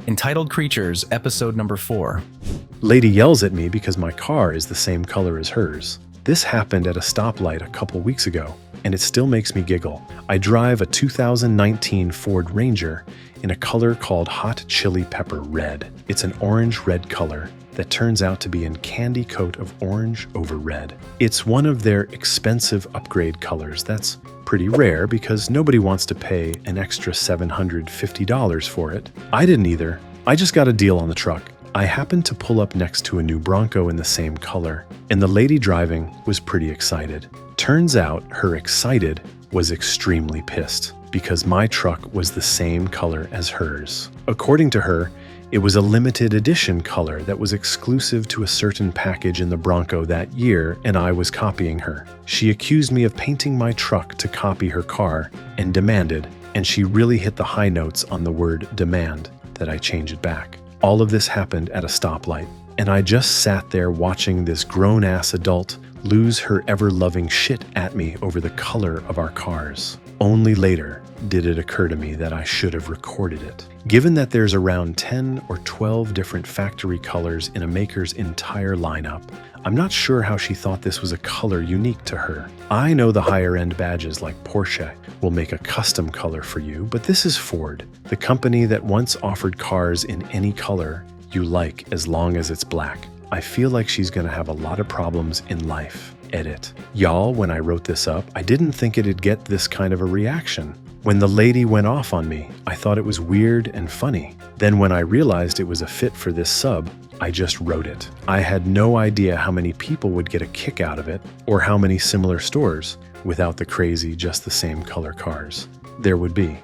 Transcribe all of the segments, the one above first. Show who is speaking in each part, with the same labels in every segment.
Speaker 1: Entitled Creatures, episode number 4.
Speaker 2: Lady yells at me because my car is the same color as hers. This happened at a stoplight a couple weeks ago, and it still makes me giggle. I drive a 2019 Ford Ranger in a color called Hot Chili Pepper Red. It's an orange-red color that turns out to be a candy coat of orange over red. It's one of their expensive upgrade colors that's pretty rare because nobody wants to pay an extra $750 for it. I didn't either. I just got a deal on the truck. I happened to pull up next to a new Bronco in the same color, and the lady driving was pretty excited. Turns out her excited was extremely pissed because my truck was the same color as hers. According to her, it was a limited edition color that was exclusive to a certain package in the Bronco that year, and I was copying her. She accused me of painting my truck to copy her car and demanded, and she really hit the high notes on the word demand, that I change it back. All of this happened at a stoplight, and I just sat there watching this grown-ass adult lose her ever-loving shit at me over the color of our cars. Only later did it occur to me that I should have recorded it. Given that there's around 10 or 12 different factory colors in a maker's entire lineup, I'm not sure how she thought this was a color unique to her. I know the higher-end badges like Porsche will make a custom color for you, but this is Ford, the company that once offered cars in any color you like as long as it's black. I feel like she's gonna have a lot of problems in life. Edit. Y'all, when I wrote this up, I didn't think it'd get this kind of a reaction. When the lady went off on me, I thought it was weird and funny. Then when I realized it was a fit for this sub, I just wrote it. I had no idea how many people would get a kick out of it, or how many similar stores, without the crazy, just the same color cars, there would be.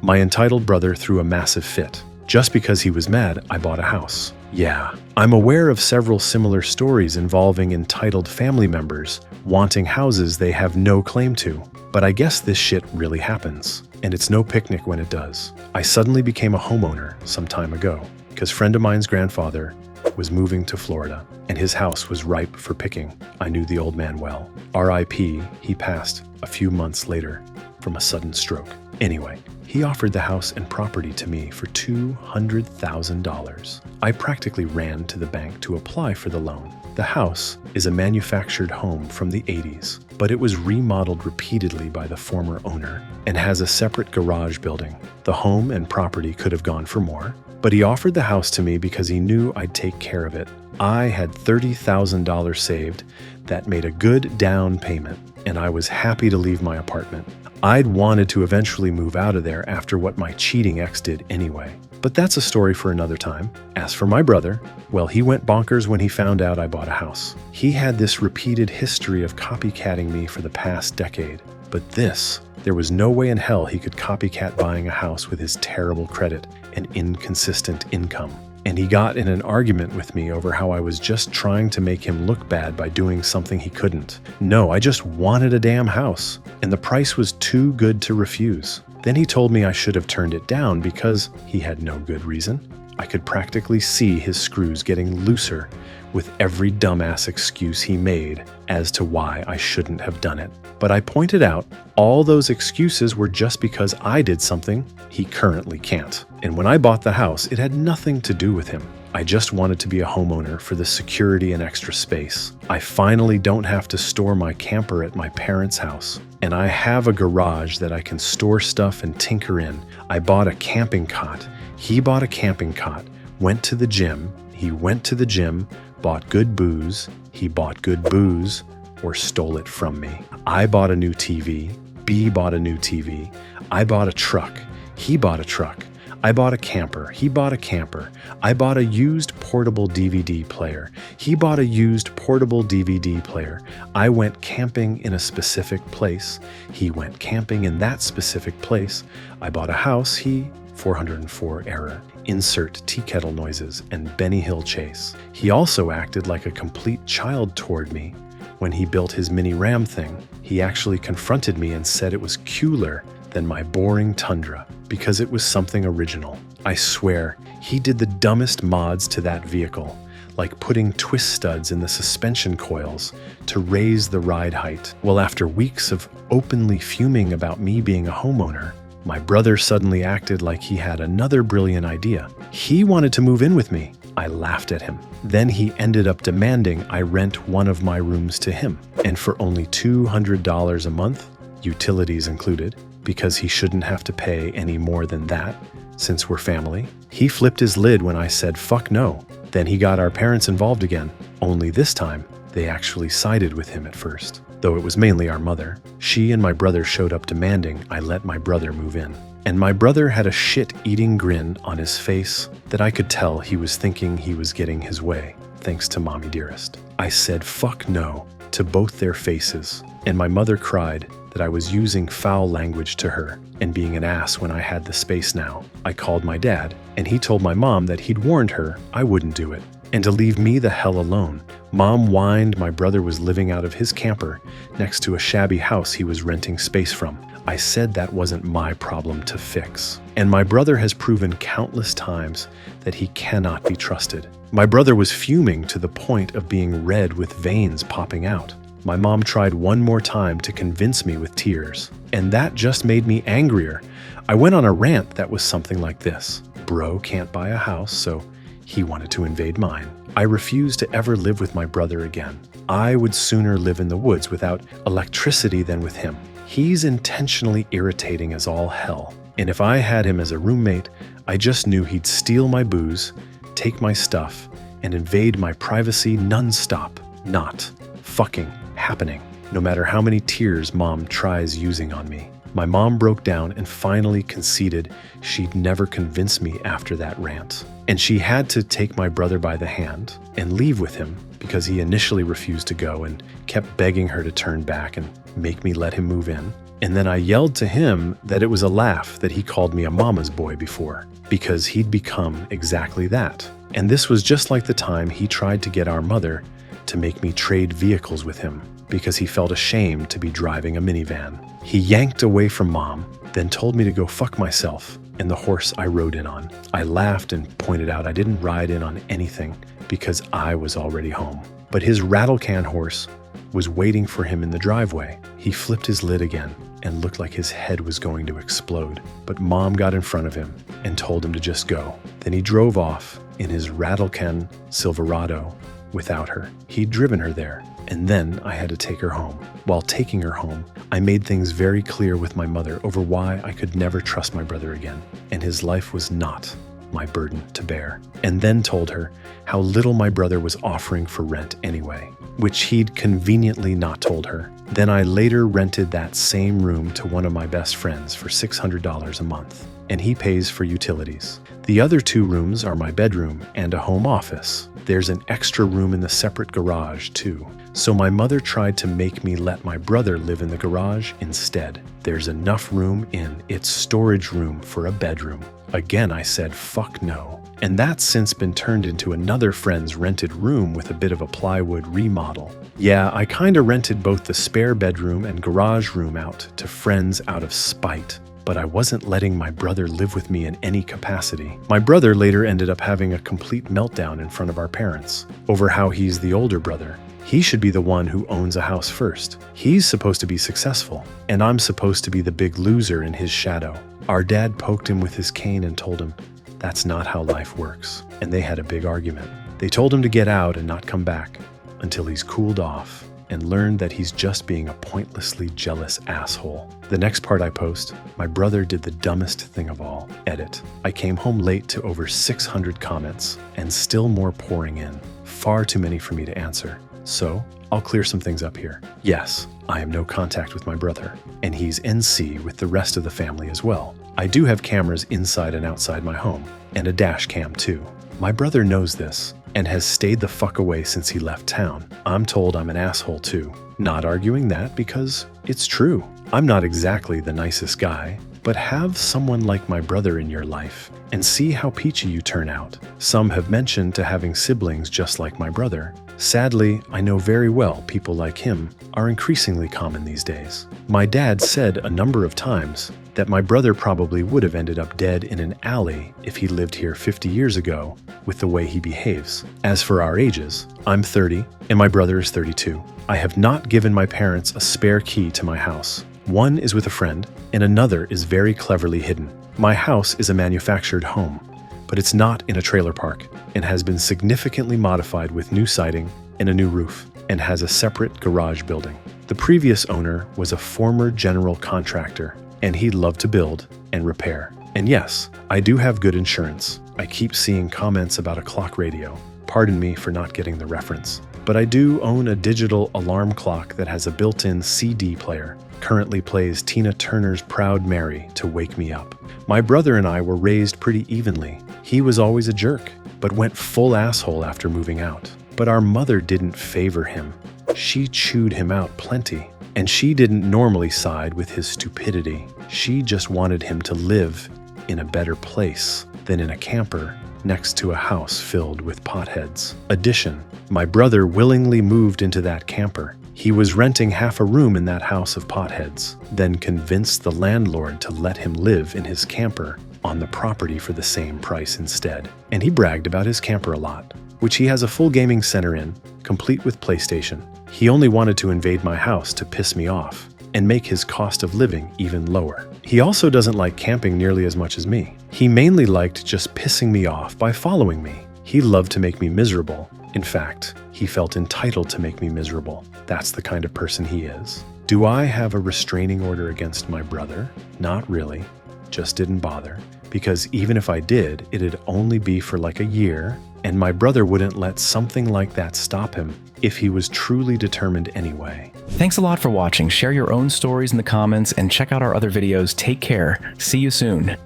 Speaker 2: My entitled brother threw a massive fit. Just because he was mad, I bought a house. Yeah, I'm aware of several similar stories involving entitled family members wanting houses they have no claim to. But I guess this shit really happens, and it's no picnic when it does. I suddenly became a homeowner some time ago, because a friend of mine's grandfather was moving to Florida, and his house was ripe for picking. I knew the old man well. R.I.P., he passed a few months later from a sudden stroke. Anyway, he offered the house and property to me for $200,000. I practically ran to the bank to apply for the loan. The house is a manufactured home from the 80s, but it was remodeled repeatedly by the former owner and has a separate garage building. The home and property could have gone for more, but he offered the house to me because he knew I'd take care of it. I had $30,000 saved that made a good down payment, and I was happy to leave my apartment. I'd wanted to eventually move out of there after what my cheating ex did anyway. But that's a story for another time. As for my brother, well, he went bonkers when he found out I bought a house. He had this repeated history of copycatting me for the past decade. But there was no way in hell he could copycat buying a house with his terrible credit and inconsistent income. And he got in an argument with me over how I was just trying to make him look bad by doing something he couldn't. No, I just wanted a damn house, and the price was too good to refuse. Then he told me I should have turned it down because he had no good reason. I could practically see his screws getting looser with every dumbass excuse he made as to why I shouldn't have done it. But I pointed out all those excuses were just because I did something he currently can't. And when I bought the house, it had nothing to do with him. I just wanted to be a homeowner for the security and extra space. I finally don't have to store my camper at my parents' house, and I have a garage that I can store stuff and tinker in. I bought a camping cot. He bought a camping cot, went to the gym. He went to the gym, bought good booze. He bought good booze or stole it from me. I bought a new TV. B bought a new TV. I bought a truck. He bought a truck. I bought a camper. He bought a camper. I bought a used portable DVD player. He bought a used portable DVD player. I went camping in a specific place. He went camping in that specific place. I bought a house. He 404 error. Insert tea kettle noises and Benny Hill chase. He also acted like a complete child toward me. When he built his mini Ram thing, he actually confronted me and said it was cooler than my boring Tundra because it was something original. I swear, he did the dumbest mods to that vehicle, like putting twist studs in the suspension coils to raise the ride height. Well, after weeks of openly fuming about me being a homeowner, My brother suddenly acted like he had another brilliant idea. He wanted to move in with me. I laughed at him. Then he ended up demanding I rent one of my rooms to him, and for only $200 a month, utilities included, because he shouldn't have to pay any more than that since we're family. He flipped his lid when I said fuck no. Then he got our parents involved again, only this time they actually sided with him at first, though it was mainly our mother. She and my brother showed up demanding I let my brother move in. And my brother had a shit-eating grin on his face that I could tell he was thinking he was getting his way, thanks to Mommy Dearest. I said fuck no to both their faces, and my mother cried that I was using foul language to her and being an ass when I had the space now. I called my dad, and he told my mom that he'd warned her I wouldn't do it, and to leave me the hell alone. Mom whined my brother was living out of his camper next to a shabby house he was renting space from. I said that wasn't my problem to fix. And my brother has proven countless times that he cannot be trusted. My brother was fuming to the point of being red with veins popping out. My mom tried one more time to convince me with tears, and that just made me angrier. I went on a rant that was something like this. Bro can't buy a house, so he wanted to invade mine. I refused to ever live with my brother again. I would sooner live in the woods without electricity than with him. He's intentionally irritating as all hell, and if I had him as a roommate, I just knew he'd steal my booze, take my stuff, and invade my privacy non-stop. Not fucking happening, no matter how many tears Mom tries using on me. My mom broke down and finally conceded she'd never convince me after that rant. And she had to take my brother by the hand and leave with him because he initially refused to go and kept begging her to turn back and make me let him move in. And then I yelled to him that it was a laugh that he called me a mama's boy before, because he'd become exactly that. And this was just like the time he tried to get our mother to make me trade vehicles with him because he felt ashamed to be driving a minivan. He yanked away from Mom, then told me to go fuck myself and the horse I rode in on. I laughed and pointed out I didn't ride in on anything because I was already home. But his rattle can horse was waiting for him in the driveway. He flipped his lid again and looked like his head was going to explode. But Mom got in front of him and told him to just go. Then he drove off in his rattle can Silverado without her. He'd driven her there, and then I had to take her home. While taking her home, I made things very clear with my mother over why I could never trust my brother again, and his life was not my burden to bear. And then told her how little my brother was offering for rent anyway, which he'd conveniently not told her. Then I later rented that same room to one of my best friends for $600 a month, and he pays for utilities. The other 2 rooms are my bedroom and a home office. There's an extra room in the separate garage too. So my mother tried to make me let my brother live in the garage instead. There's enough room in its storage room for a bedroom. Again, I said fuck no. And that's since been turned into another friend's rented room with a bit of a plywood remodel. Yeah, I kinda rented both the spare bedroom and garage room out to friends out of spite. But I wasn't letting my brother live with me in any capacity. My brother later ended up having a complete meltdown in front of our parents over how he's the older brother. He should be the one who owns a house first. He's supposed to be successful, and I'm supposed to be the big loser in his shadow. Our dad poked him with his cane and told him, that's not how life works. And they had a big argument. They told him to get out and not come back until he's cooled off and learned that he's just being a pointlessly jealous asshole. The next part I post, my brother did the dumbest thing of all. Edit. I came home late to over 600 comments and still more pouring in. Far too many for me to answer. So I'll clear some things up here. Yes, I have no contact with my brother, and he's NC with the rest of the family as well. I do have cameras inside and outside my home, and a dash cam too. My brother knows this, and has stayed the fuck away since he left town. I'm told I'm an asshole too. Not arguing that because it's true. I'm not exactly the nicest guy, but have someone like my brother in your life and see how peachy you turn out. Some have mentioned to having siblings just like my brother. Sadly, I know very well people like him are increasingly common these days. My dad said a number of times that my brother probably would have ended up dead in an alley if he lived here 50 years ago with the way he behaves. As for our ages, I'm 30 and my brother is 32. I have not given my parents a spare key to my house. One is with a friend, and another is very cleverly hidden. My house is a manufactured home, but it's not in a trailer park and has been significantly modified with new siding and a new roof, and has a separate garage building. The previous owner was a former general contractor, and he loved to build and repair. And yes, I do have good insurance. I keep seeing comments about a clock radio. Pardon me for not getting the reference. But I do own a digital alarm clock that has a built-in CD player. Currently plays Tina Turner's Proud Mary to wake me up. My brother and I were raised pretty evenly. He was always a jerk, but went full asshole after moving out. But our mother didn't favor him. She chewed him out plenty. And she didn't normally side with his stupidity. She just wanted him to live in a better place than in a camper next to a house filled with potheads. Addition, my brother willingly moved into that camper. He was renting half a room in that house of potheads, then convinced the landlord to let him live in his camper on the property for the same price instead. And he bragged about his camper a lot, which he has a full gaming center in, complete with PlayStation. He only wanted to invade my house to piss me off and make his cost of living even lower. He also doesn't like camping nearly as much as me. He mainly liked just pissing me off by following me. He loved to make me miserable. In fact, he felt entitled to make me miserable. That's the kind of person he is. Do I have a restraining order against my brother? Not really. Just didn't bother. Because even if I did, it'd only be for like a year, and my brother wouldn't let something like that stop him if he was truly determined anyway.
Speaker 1: Thanks a lot for watching. Share your own stories in the comments and check out our other videos. Take care. See you soon.